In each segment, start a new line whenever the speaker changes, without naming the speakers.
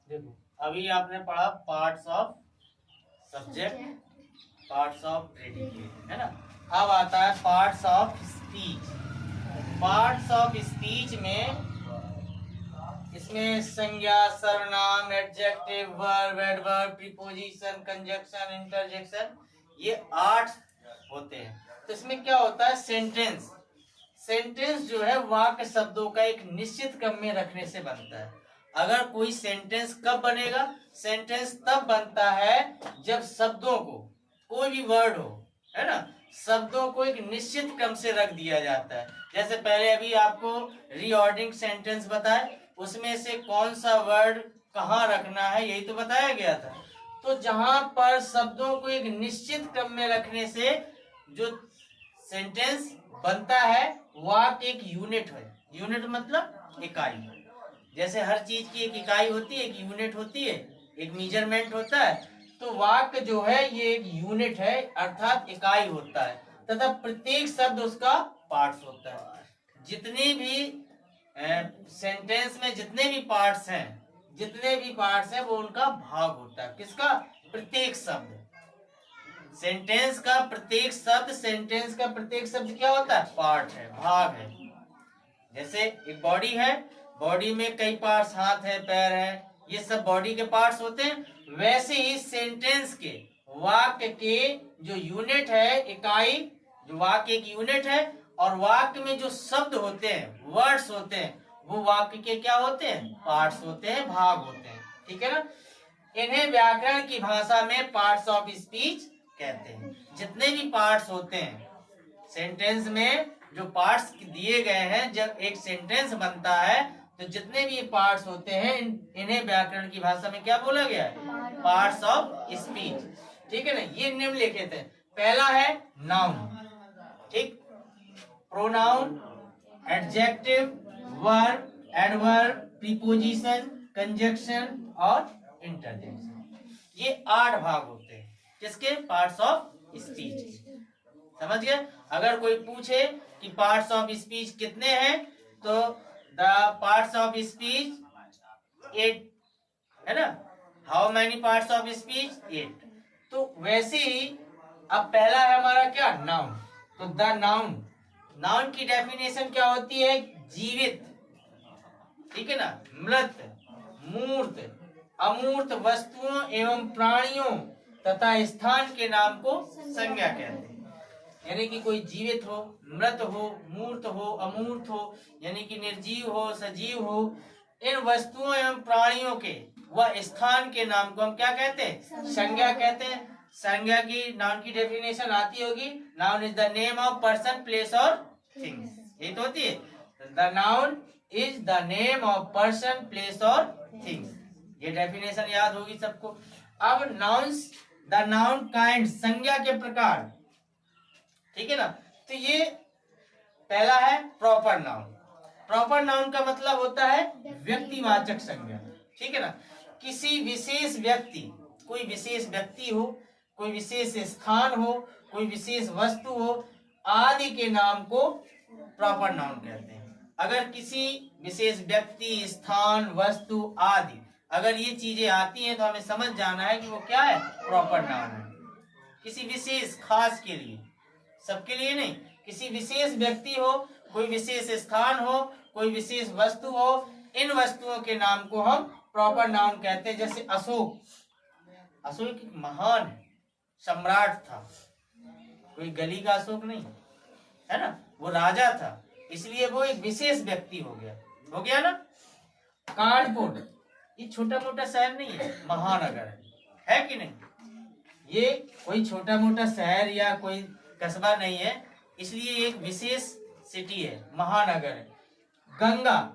देखो अभी आपने पढ़ा parts of subject, parts of predicate, है ना। अब आता है parts of speech. Parts of speech में इसमें संज्ञा, सर्वनाम, adjective, verb, adverb, preposition, conjunction, interjection, ये 8 होते हैं। तो इसमें क्या होता है, सेंटेंस। सेंटेंस जो है वाक्य शब्दों का एक निश्चित क्रम में रखने से बनता है। अगर कोई सेंटेंस कब बनेगा, सेंटेंस तब बनता है जब शब्दों को, कोई भी वर्ड हो, है ना, शब्दों को एक निश्चित क्रम से रख दिया जाता है। जैसे पहले अभी आपको रीऑर्डरिंग सेंटेंस बताए, उसमें से कौन सा वर्ड कहाँ रखना है यही तो बताया गया था। तो जहां पर शब्दों को एक निश्चित क्रम में रखने से जो सेंटेंस बनता है वाक्य एक यूनिट है। यूनिट मतलब इकाई। जैसे हर चीज की एक इकाई होती है, एक यूनिट होती है, एक मेजरमेंट होता है। तो वाक्य जो है ये एक यूनिट है, अर्थात इकाई होता है, तथा प्रत्येक शब्द उसका पार्ट्स होता है। जितने भी सेंटेंस में जितने भी पार्ट्स हैं, जितने भी पार्ट्स हैं वो उनका भाग होता है। किसका? प्रत्येक शब्द। सेंटेंस का प्रत्येक शब्द, सेंटेंस का प्रत्येक शब्द क्या होता है? पार्ट है, भाग है। जैसे एक बॉडी है, बॉडी में कई पार्ट्स, हाथ है, पैर है, ये सब बॉडी के पार्ट्स होते हैं। वैसे ही सेंटेंस के, वाक्य के जो यूनिट है, इकाई, जो वाक्य एक यूनिट है, और वाक्य में जो शब्द होते हैं, वर्ड्स होते हैं, वो वाक्य के क्या होते हैं? पार्ट्स होते हैं, भाग होते हैं। ठीक है ना। इन्हें व्याकरण की भाषा में पार्ट्स ऑफ स्पीच कहते हैं। जितने भी पार्ट्स होते हैं सेंटेंस में, जो पार्ट्स दिए गए हैं, जब एक सेंटेंस बनता है तो जितने भी पार्ट्स होते हैं इन्हें व्याकरण की भाषा में क्या बोला गया है? Parts of speech. ठीक है ना। ये निम्नलिखित है। पहला है नाउन, ठीक, pronoun, adjective, verb, adverb, preposition, conjunction और इंटरजेक्शन। ये 8 भाग होते हैं किसके? Parts of speech. समझ गए। अगर कोई पूछे कि पार्ट्स ऑफ स्पीच कितने हैं, तो द पार्ट्स ऑफ स्पीच 8 है ना। How many parts of speech? 8। तो वैसे ही अब पहला है हमारा क्या? नाउन। तो द नाउन, नाउन की डेफिनेशन क्या होती है? जीवित, ठीक है ना, मृत, मूर्त, अमूर्त वस्तुओं एवं प्राणियों तथा स्थान के नाम को संज्ञा कहते हैं। यानी कि कोई जीवित हो, मृत हो, मूर्त हो, अमूर्त हो, यानी कि निर्जीव हो, सजीव हो, इन वस्तुओं एवं प्राणियों के व स्थान के नाम को हम क्या कहते हैं? संज्ञा कहते हैं। संज्ञा की, नाउन की डेफिनेशन आती होगी, noun is the name of person, place और थिंग्स। ये तो होती है। The noun is the name of person, place और थिंग्स। ये डेफिनेशन याद होगी सबको। अब नाउन्स, द नाउन काइंड, संज्ञा के प्रकार, ठीक है ना। तो ये पहला है प्रॉपर नाउन। प्रॉपर नाउन का मतलब होता है व्यक्तिवाचक संज्ञा, ठीक है ना। किसी विशेष व्यक्ति, कोई विशेष व्यक्ति हो, कोई विशेष स्थान हो, कोई विशेष वस्तु हो आदि के नाम को प्रॉपर नाउन कहते हैं। अगर किसी विशेष व्यक्ति, स्थान, वस्तु आदि, अगर ये चीजें आती हैं तो हमें समझ जाना है कि वो क्या है? प्रॉपर नाउन है। किसी विशेष, खास के लिए, सबके लिए नहीं। किसी विशेष व्यक्ति हो, कोई विशेष स्थान हो, कोई विशेष वस्तु हो, इन वस्तुओं के नाम को हम प्रॉपर नाउन कहते हैं। जैसे अशोक, अशोक महान सम्राट था, कोई गली का अशोक नहीं, है ना, वो राजा था, इसलिए वो एक विशेष व्यक्ति हो गया ना। कानपुर ये छोटा मोटा शहर नहीं है, महानगर है कि नहीं। ये कोई छोटा मोटा शहर या कोई कस्बा नहीं है, इसलिए एक विशेष सिटी है, महानगर है। गंगा,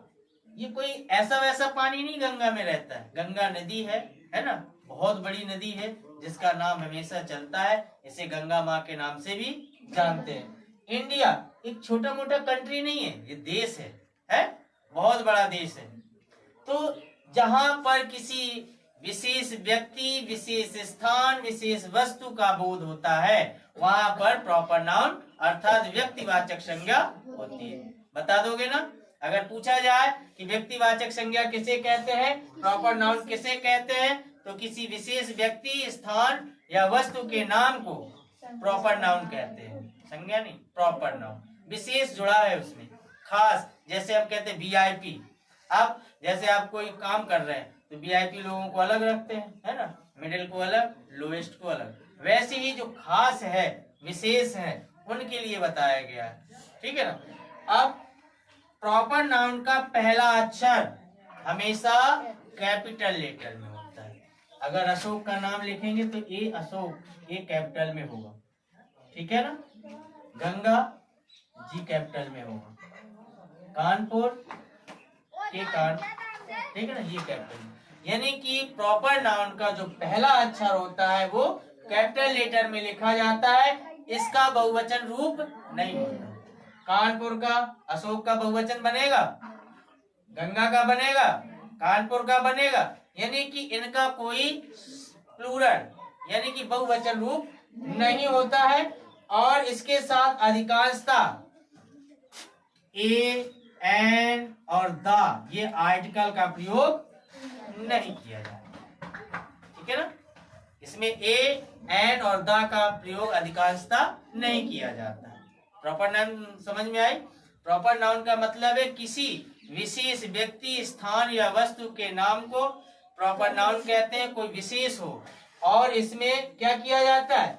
ये कोई ऐसा वैसा पानी नहीं गंगा में रहता है। गंगा नदी है ना, बहुत बड़ी नदी है जिसका नाम हमेशा चलता है, इसे गंगा माँ के नाम से भी जानते हैं। इंडिया एक छोटा मोटा कंट्री नहीं है, ये देश है बहुत बड़ा देश है। तो जहां पर किसी विशेष व्यक्ति, विशेष स्थान, विशेष वस्तु का बोध होता है, वहां पर प्रॉपर नाउन अर्थात व्यक्तिवाचक संज्ञा होती है। बता दोगे ना। अगर पूछा जाए कि व्यक्तिवाचक संज्ञा किसे कहते हैं, प्रॉपर नाउन किसे कहते हैं, तो किसी विशेष व्यक्ति, स्थान या वस्तु के नाम को प्रॉपर नाउन कहते हैं। संज्ञा नहीं, प्रॉपर नाउन। विशेष जुड़ा है उसमें, खास। जैसे हम कहते हैं वीआईपी। आप जैसे आप कोई काम कर रहे हैं तो वीआईपी लोगों को अलग रखते हैं, है ना, मिडिल को अलग, लोएस्ट को अलग। वैसे ही जो खास है, विशेष है, उनके लिए बताया गया है, ठीक है ना। अब प्रॉपर नाउन का पहला अक्षर हमेशा कैपिटल लेटर में होता है। अगर अशोक का नाम लिखेंगे तो ए अशोक, ए कैपिटल में होगा, ठीक है ना। गंगा, जी कैपिटल में होगा। कानपुर, के कान, ठीक है ना, ये कैपिटल। यानी कि प्रॉपर नाउन का जो पहला अक्षर होता है वो कैपिटल लेटर में लिखा जाता है, इसका बहुवचन रूप नहीं होता। कानपुर का, अशोक का बहुवचन बनेगा, गंगा का बनेगा, कानपुर का बनेगा, यानी कि इनका कोई प्लूरल यानी कि बहुवचन रूप नहीं होता है। और इसके साथ अधिकांशता ए, एन और द, ये आर्टिकल का प्रयोग नहीं किया जाता, ठीक है ना। इसमें ए, एन और द का प्रयोग अधिकांशता नहीं किया जाता। प्रॉपर नाउन समझ में आई। प्रॉपर नाउन का मतलब है किसी विशेष व्यक्ति, स्थान या वस्तु के नाम को प्रॉपर नाउन कहते हैं, कोई विशेष हो। और इसमें क्या किया जाता है,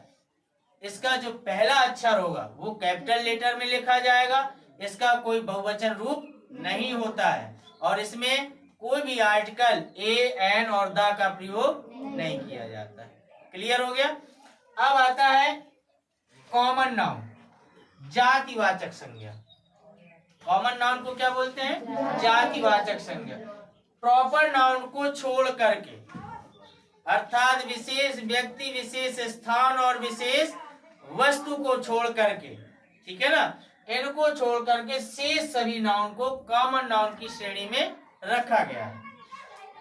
इसका जो पहला अक्षर होगा वो कैपिटल लेटर में लिखा जाएगा, इसका कोई बहुवचन रूप नहीं होता है, और इसमें कोई भी आर्टिकल ए, एन और द का प्रयोग नहीं किया जाता है। क्लियर हो गया। अब आता है कॉमन नाउन, जातिवाचक संज्ञा। कॉमन नाउन को क्या बोलते हैं, जातिवाचक संज्ञा। प्रॉपर नाउन को छोड़ करके, अर्थात विशेष व्यक्ति, विशेष स्थान और विशेष वस्तु को छोड़ करके, ठीक है ना, इनको छोड़ करके शेष सभी नाउन को कॉमन नाउन की श्रेणी में रखा गया है।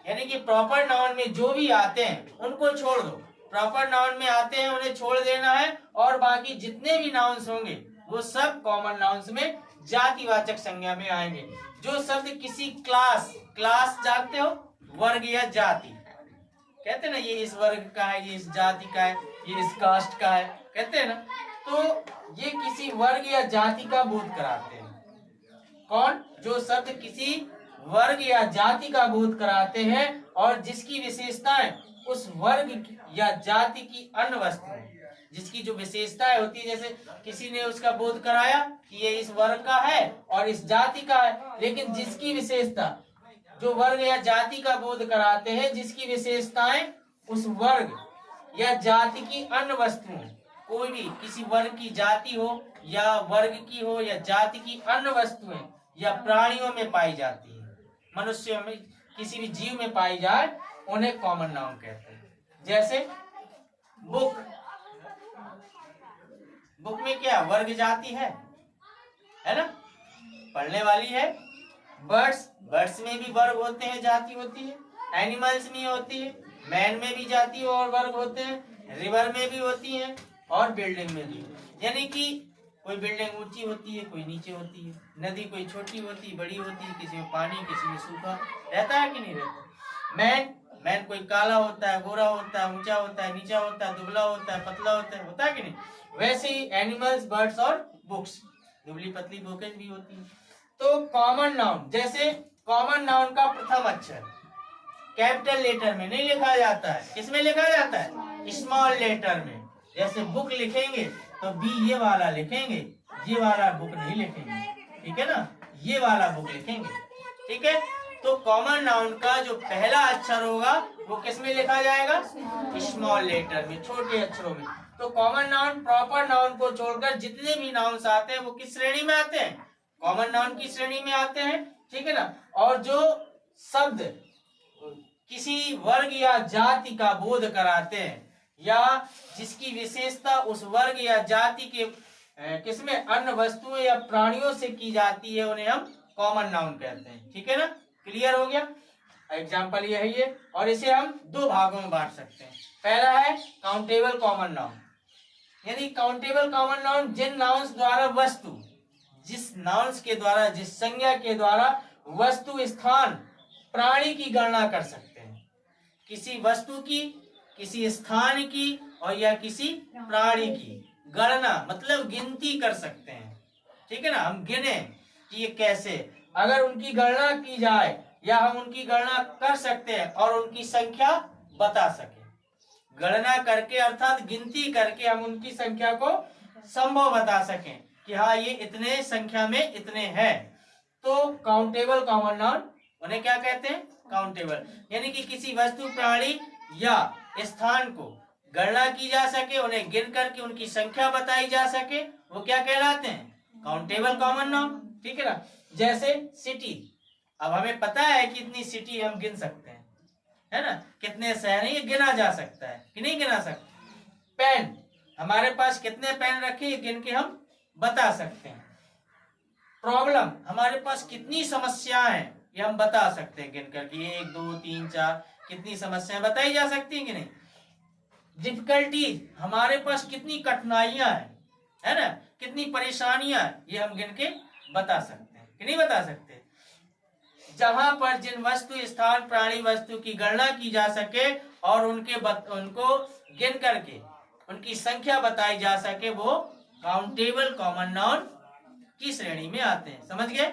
यानी कि प्रॉपर नाउन में जो भी आते हैं उनको छोड़ दो, प्रॉपर नाउन में आते हैं उन्हें छोड़ देना है, और बाकी जितने भी नाउन्स होंगे वो सब कॉमन नाउन्स में जातिवाचक संज्ञा में आएंगे। जो शब्द किसी क्लास, क्लास जानते हो, वर्ग या जाति, कहते हैं ना, ये इस वर्ग का है, ये इस जाति का है, ये इस कास्ट का है, कहते हैं ना, तो ये किसी वर्ग या जाति का बोध कराते हैं। कौन? जो शब्द किसी वर्ग या जाति का बोध कराते हैं और जिसकी विशेषताएं उस वर्ग या जाति की अन्य वस्तु, जिसकी जो विशेषताएं होती है, जैसे किसी ने उसका बोध कराया कि ये इस वर्ग का है और इस जाति का है, लेकिन जिसकी विशेषता, जो वर्ग या जाति का बोध कराते हैं, जिसकी विशेषताएं उस वर्ग या जाति की अन्य वस्तुओं, कोई भी किसी वर्ग की जाति हो या वर्ग की हो या जाति की अन्य वस्तुएं या प्राणियों में पाई जाती है, मनुष्यों में, किसी भी जीव में पाई जाए, उन्हें कॉमन नाउन कहते हैं। जैसे बुक, बुक में क्या वर्ग जाति है ना, पढ़ने वाली है। बर्ड्स, बर्ड्स में भी वर्ग होते हैं, जाति होती है। एनिमल्स में होती है, मैन में भी जाति और वर्ग होते हैं, रिवर में भी होती है, और बिल्डिंग में भी। यानी कि कोई बिल्डिंग ऊंची होती है, कोई नीचे होती है, नदी कोई छोटी होती है, बड़ी होती है, किसी में पानी, किसी में सूखा रहता है कि नहीं रहता। मैन, मैन कोई काला होता है, गोरा होता है, ऊंचा होता है, नीचा होता है, दुबला होता है, पतला होता है कि नहीं। वैसे ही एनिमल्स, बर्ड्स और बुक्स, दुबली पतली बुकें भी होती है। तो कॉमन नाउन, जैसे कॉमन नाउन का प्रथम अक्षर कैपिटल लेटर में नहीं लिखा जाता है, किसमें लिखा जाता है, स्मॉल लेटर में। जैसे बुक लिखेंगे तो बी ये वाला लिखेंगे, ये वाला बुक नहीं लिखेंगे, ठीक है ना, ये वाला बुक लिखेंगे, ठीक है। तो कॉमन नाउन का जो पहला अक्षर होगा वो किसमें लिखा जाएगा, स्मॉल लेटर में, छोटे अक्षरों में। तो कॉमन नाउन, प्रॉपर नाउन को छोड़कर जितने भी नाउन्स आते हैं वो किस श्रेणी में आते हैं, कॉमन नाउन की श्रेणी में आते हैं, ठीक है ना। और जो शब्द किसी वर्ग या जाति का बोध कराते हैं या जिसकी विशेषता उस वर्ग या जाति के किसमें अन्य वस्तुओं या प्राणियों से की जाती है, उन्हें हम कॉमन नाउन कहते हैं, ठीक है ना। क्लियर हो गया। एग्जाम्पल ये है ये, और इसे हम दो भागों में बांट सकते हैं। पहला है काउंटेबल कॉमन नाउन, यानी काउंटेबल कॉमन नाउन जिन नाउन्स द्वारा वस्तु जिस नाउन्स के द्वारा, जिस संज्ञा के द्वारा वस्तु, स्थान, प्राणी की गणना कर सकते हैं। किसी वस्तु की, किसी स्थान की और या किसी प्राणी की गणना मतलब गिनती कर सकते हैं। ठीक है ना, हम गिने कि ये कैसे, अगर उनकी गणना की जाए या हम उनकी गणना कर सकते हैं और उनकी संख्या बता सके। गणना करके अर्थात गिनती करके हम उनकी संख्या को संभव बता सकें कि हाँ ये इतने संख्या में इतने हैं, तो काउंटेबल कॉमन नाउन उन्हें क्या कहते हैं? काउंटेबल। यानी कि किसी वस्तु, प्राणी या स्थान को गणना की जा सके, उन्हें गिन करके उनकी संख्या बताई जा सके, वो क्या कहलाते हैं? Countable common noun. ठीक है ना, जैसे सिटी, अब हमें पता है कि इतनी सिटी हम गिन सकते हैं, है ना, कितने शहर हैं ये गिना जा सकता है कि नहीं गिना सकते। पेन, हमारे पास कितने पेन रखे ये गिन के हम बता सकते हैं। प्रॉब्लम, हमारे पास कितनी समस्याएं हैं ये हम बता सकते हैं गिन करके, 1 2 3 4 कितनी समस्याएं बताई जा सकती हैं कि नहीं। डिफिकल्टीज, हमारे पास कितनी कठिनाइयां हैं, है ना, कितनी परेशानियां, ये हम गिन के बता सकते हैं कि नहीं बता सकते। जहां पर जिन वस्तु, स्थान, प्राणी, वस्तु की गणना की जा सके और उनको गिन करके उनकी संख्या बताई जा सके, वो काउंटेबल कॉमन नाउन की श्रेणी में आते हैं। समझ गए।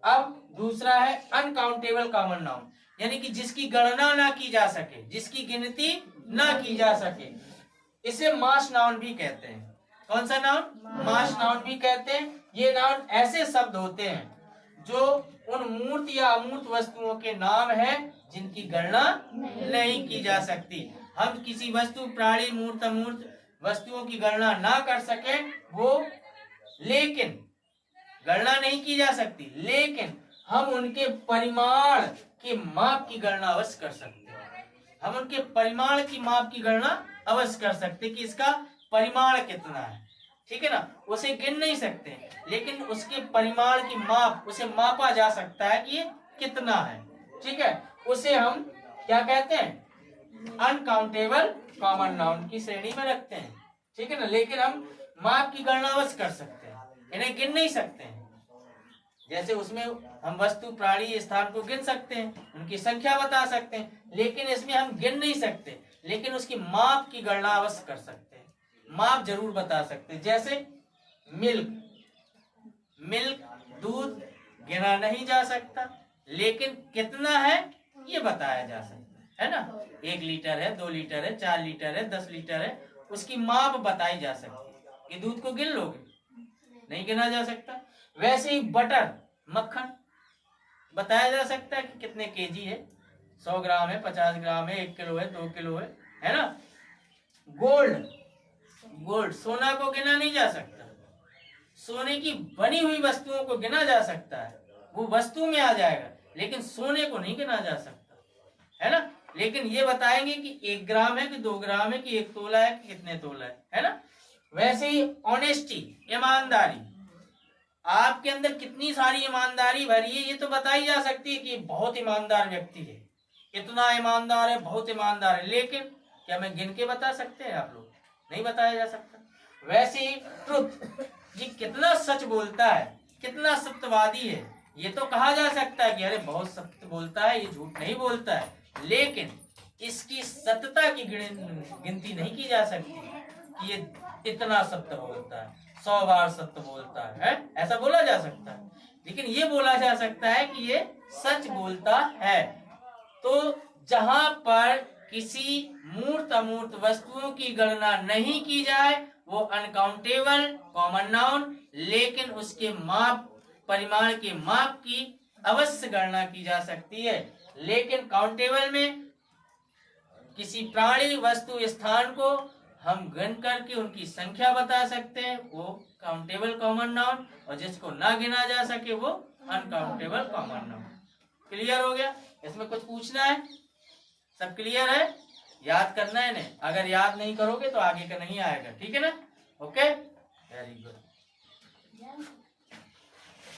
अब दूसरा है अनकाउंटेबल कॉमन नाउन, यानी कि जिसकी गणना ना की जा सके, जिसकी गिनती ना की जा सके, इसे मास नाउन भी कहते हैं। कौन सा नाउन? मास नाउन भी कहते हैं। ये नाउन ऐसे शब्द होते हैं जो उन मूर्त या अमूर्त वस्तुओं के नाम है जिनकी गणना नहीं की जा सकती। हम किसी वस्तु, प्राणी, मूर्त, अमूर्त वस्तुओं की गणना ना कर सके, वो लेकिन गणना नहीं की जा सकती, लेकिन हम उनके परिमाण के माप की गणना अवश्य कर सकते हैं। हम उनके परिमाण की माप की गणना अवश्य कर सकते कि इसका परिमाण कितना है। ठीक है ना, उसे गिन नहीं सकते लेकिन उसके परिमाण की माप, उसे मापा जा सकता है कि ये कितना है। ठीक है, उसे हम क्या कहते हैं? अनकाउंटेबल कॉमन नाउन की श्रेणी में रखते हैं। ठीक है ना, लेकिन हम माप की गणना अवश्य कर सकते हैं, इन्हें गिन नहीं सकते हैं। जैसे उसमें हम वस्तु, प्राणी, स्थान को गिन सकते हैं, उनकी संख्या बता सकते हैं, लेकिन इसमें हम गिन नहीं सकते, लेकिन उसकी माप की गणना अवश्य कर सकते हैं, माप जरूर बता सकते हैं। जैसे मिल्क, दूध गिना नहीं जा सकता, लेकिन कितना है ये बताया जा सकता है ना। 1 लीटर है, 2 लीटर है, 4 लीटर है, 10 लीटर है, उसकी माप बताई जा सकती है। कि दूध को गिन लोगे, नहीं गिना जा सकता। वैसे ही बटर, मक्खन बताया जा सकता है कि कितने केजी है, 100 ग्राम है, 50 ग्राम है, 1 किलो है, 2 किलो है ना। गोल्ड, सोना को गिना नहीं जा सकता, सोने की बनी हुई वस्तुओं को गिना जा सकता है, वो वस्तु में आ जाएगा, लेकिन सोने को नहीं गिना जा सकता, है ना। लेकिन ये बताएंगे कि 1 ग्राम है कि 2 ग्राम है कि 1 तोला है कि कितने तोला है ना। वैसे ही ऑनेस्टी, ईमानदारी, आपके अंदर कितनी सारी ईमानदारी भरी है ये तो बताई जा सकती है कि बहुत ईमानदार व्यक्ति है, इतना ईमानदार है, बहुत ईमानदार है, लेकिन क्या मैं गिन के बता सकते हैं आप लोग? नहीं बताया जा सकता। वैसे ही ट्रुथ, जी कितना सच बोलता है, कितना सत्यवादी है, ये तो कहा जा सकता है कि अरे बहुत सत्य बोलता है, ये झूठ नहीं बोलता है, लेकिन इसकी सत्यता की गिनती नहीं की जा सकती कि ये इतना सत्य बोलता है, 100 बार सत्य बोलता है, ऐसा बोला जा सकता है। लेकिन ये बोला जा सकता है कि ये सच बोलता है। तो जहां पर किसी मूर्त अमूर्त वस्तुओं की गणना नहीं की जाए वो अनकाउंटेबल कॉमन नाउन, लेकिन उसके माप, परिमाण के माप की अवश्य गणना की जा सकती है। लेकिन काउंटेबल में किसी प्राणी, वस्तु, स्थान को हम गिन करके उनकी संख्या बता सकते हैं, वो काउंटेबल कॉमन नाउन, और जिसको ना गिना जा सके वो अनकाउंटेबल कॉमन नाउन। क्लियर हो गया? इसमें कुछ पूछना है? सब क्लियर है? याद करना है नहीं, अगर याद नहीं करोगे तो आगे का नहीं आएगा। ठीक है ना? Okay, very good.